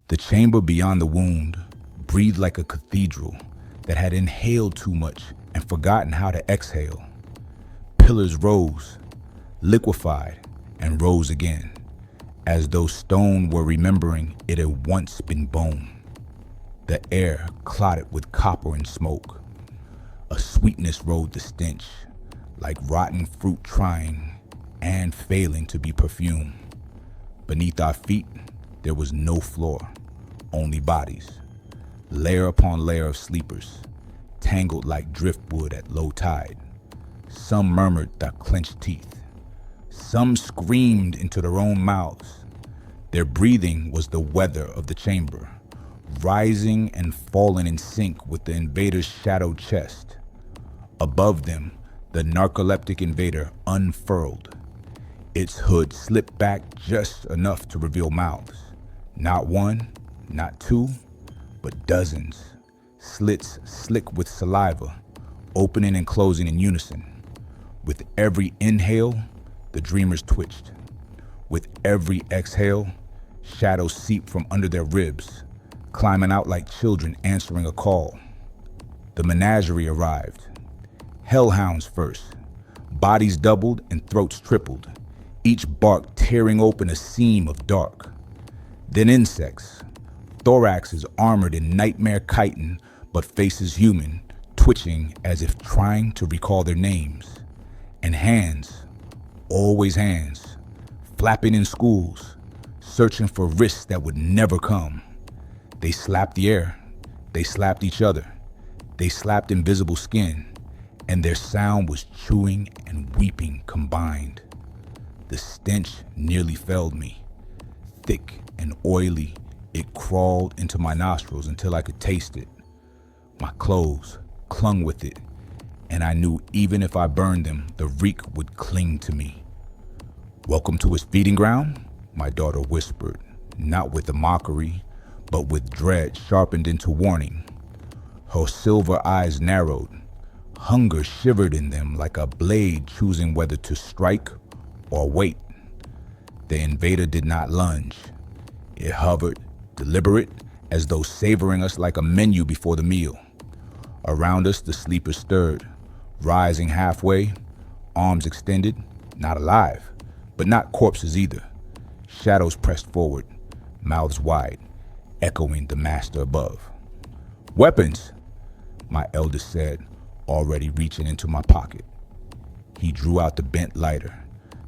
The chamber beyond the wound breathed like a cathedral that had inhaled too much and forgotten how to exhale. Pillars rose, liquefied, and rose again, as though stone were remembering it had once been bone. The air clotted with copper and smoke. A sweetness rode the stench, like rotten fruit trying and failing to be perfumed. Beneath our feet, there was no floor, only bodies, layer upon layer of sleepers, tangled like driftwood at low tide. Some murmured their clenched teeth. Some screamed into their own mouths. Their breathing was the weather of the chamber, rising and falling in sync with the invader's shadowed chest. Above them, the narcoleptic invader unfurled. Its hood slipped back just enough to reveal mouths. Not one, not two, but dozens. Slits slick with saliva, opening and closing in unison. With every inhale, the dreamers twitched. With every exhale, shadows seeped from under their ribs, climbing out like children answering a call. The menagerie arrived. Hellhounds first. Bodies doubled and throats tripled, each bark tearing open a seam of dark. Then insects, thoraxes armored in nightmare chitin, but faces human, twitching as if trying to recall their names. And hands, always hands, flapping in schools, searching for risks that would never come. They slapped the air, they slapped each other, they slapped invisible skin, and their sound was chewing and weeping combined. The stench nearly felled me. Thick and oily, it crawled into my nostrils until I could taste it. My clothes clung with it, and I knew even if I burned them, the reek would cling to me. "Welcome to his feeding ground?" my daughter whispered, not with a mockery, but with dread sharpened into warning. Her silver eyes narrowed. Hunger shivered in them like a blade choosing whether to strike or wait. The invader did not lunge. It hovered, deliberate, as though savoring us like a menu before the meal. Around us, the sleepers stirred, rising halfway, arms extended, not alive, but not corpses either. Shadows pressed forward, mouths wide, echoing the master above. "Weapons," my eldest said, already reaching into my pocket. He drew out the bent lighter,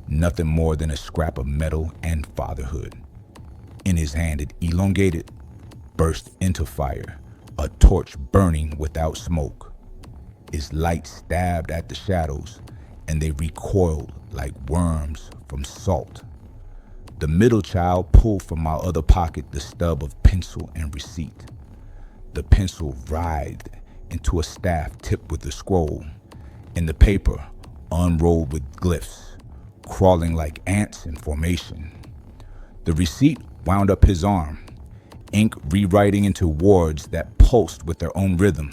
nothing more than a scrap of metal and fatherhood. In his hand it elongated, burst into fire, a torch burning without smoke. Its light stabbed at the shadows, and they recoiled like worms from salt. The middle child pulled from my other pocket the stub of pencil and receipt. The pencil writhed into a staff tipped with a scroll, and the paper unrolled with glyphs, crawling like ants in formation. The receipt wound up his arm, ink rewriting into words that pulsed with their own rhythm.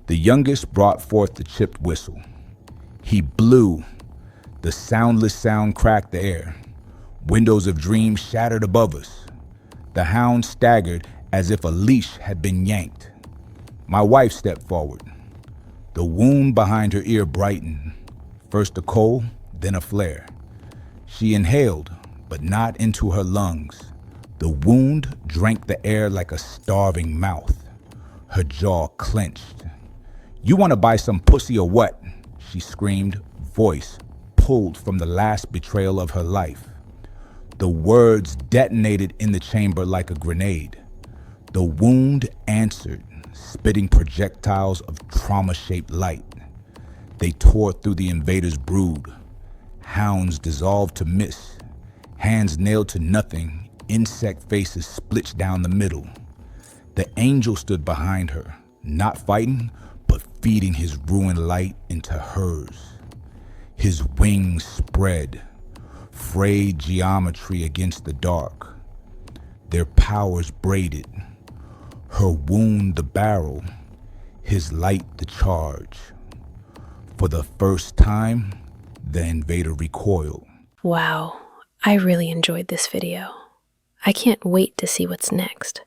The youngest brought forth the chipped whistle. He blew. The soundless sound cracked the air. Windows of dreams shattered above us. The hound staggered as if a leash had been yanked. My wife stepped forward. The wound behind her ear brightened, first a coal, then a flare. She inhaled, but not into her lungs. The wound drank the air like a starving mouth. Her jaw clenched. "You want to buy some pussy or what?" she screamed, voice pulled from the last betrayal of her life. The words detonated in the chamber like a grenade. The wound answered, spitting projectiles of trauma-shaped light. They tore through the invader's brood. Hounds dissolved to mist, hands nailed to nothing, insect faces split down the middle. The angel stood behind her, not fighting, but feeding his ruined light into hers. His wings spread, frayed geometry against the dark. Their powers braided. Her wound the barrel, his light the charge. For the first time, the invader recoiled. Wow, I really enjoyed this video. I can't wait to see what's next.